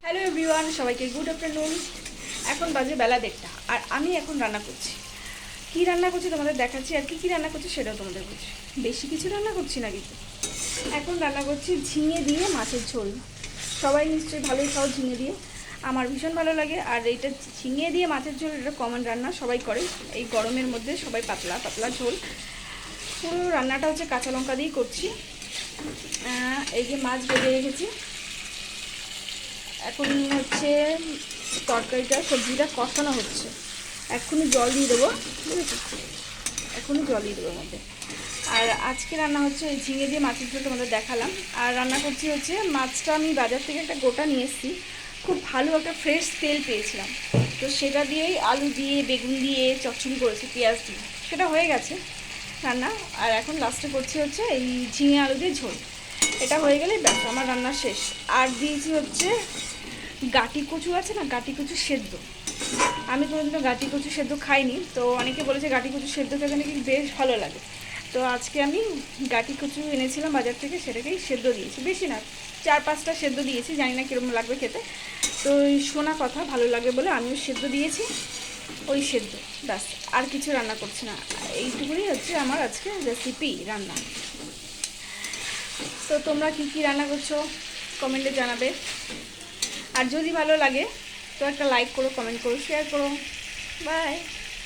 Hello everyone, সবাইকে good afternoon. এখন বাজে বেলা 1:30 আর আমি এখন রান্না করছি। কি রান্না করছি তোমাদের দেখাচ্ছি, আর কি রান্না করছি সেটাও তোমাদের বলছি। বেশি কিছু রান্না করছি না, কিন্তু এখন রান্না করছি ঝিঙে দিয়ে মাছের ঝোল। সবাই নিশ্চয়ই ভালোই খাও ঝিঙে দিয়ে, আমার ভীষণ ভালো লাগে। আর এইটা ঝিঙে দিয়ে মাছের ঝোল, এটা কমন রান্না, সবাই করে এই গরমের মধ্যে। সবাই পাতলা পাতলা ঝোল। পুরো রান্নাটা হচ্ছে কাঁচা লঙ্কা দিয়েই করছি। এই যে মাছ ভেজে রেখেছি। এখন হচ্ছে তরকারিটা, সবজিটা কষানো হচ্ছে। এক্ষুনি জল দিয়ে দেবো, বুঝেছি? এক্ষুনি জল দিয়ে দেবো মধ্যে। আর আজকে রান্না হচ্ছে ওই ঝিঙে দিয়ে মাছের ঝোল, তোমাদের দেখালাম। আর রান্না করছি হচ্ছে মাছটা আমি বাজার থেকে একটা গোটা নিয়ে এসেছি। খুব ভালো একটা ফ্রেশ তেল পেয়েছিলাম, তো সেটা দিয়েই আলু দিয়ে বেগুন দিয়ে চচ্চড়ি করেছি, পেঁয়াজ দিয়ে। সেটা হয়ে গেছে রান্না। আর এখন লাস্টে করছি হচ্ছে এই ঝিঙে আলু দিয়ে ঝোল। এটা হয়ে গেলেই ব্যাস, আমার রান্না শেষ। আর দিয়েছি হচ্ছে গাটি কচু আছে না, গাটি কচু সেদ্ধ। আমি কোনোদিনও গাটি কচু সেদ্ধ খাইনি, তো অনেকে বলেছে গাটি কচু সেদ্ধ খেতে নাকি বেশ ভালো লাগে। তো আজকে আমি গাটি কচু এনেছিলাম বাজার থেকে, সেটাকেই সেদ্ধ দিয়েছি। বেশি না, 4-5টা সেদ্ধ দিয়েছি, জানি না কীরকম লাগবে খেতে। তো শোনা কথা ভালো লাগবে বলে আমিও সেদ্ধ দিয়েছি, ওই সেদ্ধ, ব্যাস। আর কিছু রান্না করছি না। এইটুকুনি হচ্ছে আমার আজকে রেসিপি রান্না। তো তোমরা কী কী রান্না করছো কমেন্টে জানাবে। আর যদি ভালো লাগে তো একটা লাইক করো, কমেন্ট করো, শেয়ার করো। বাই।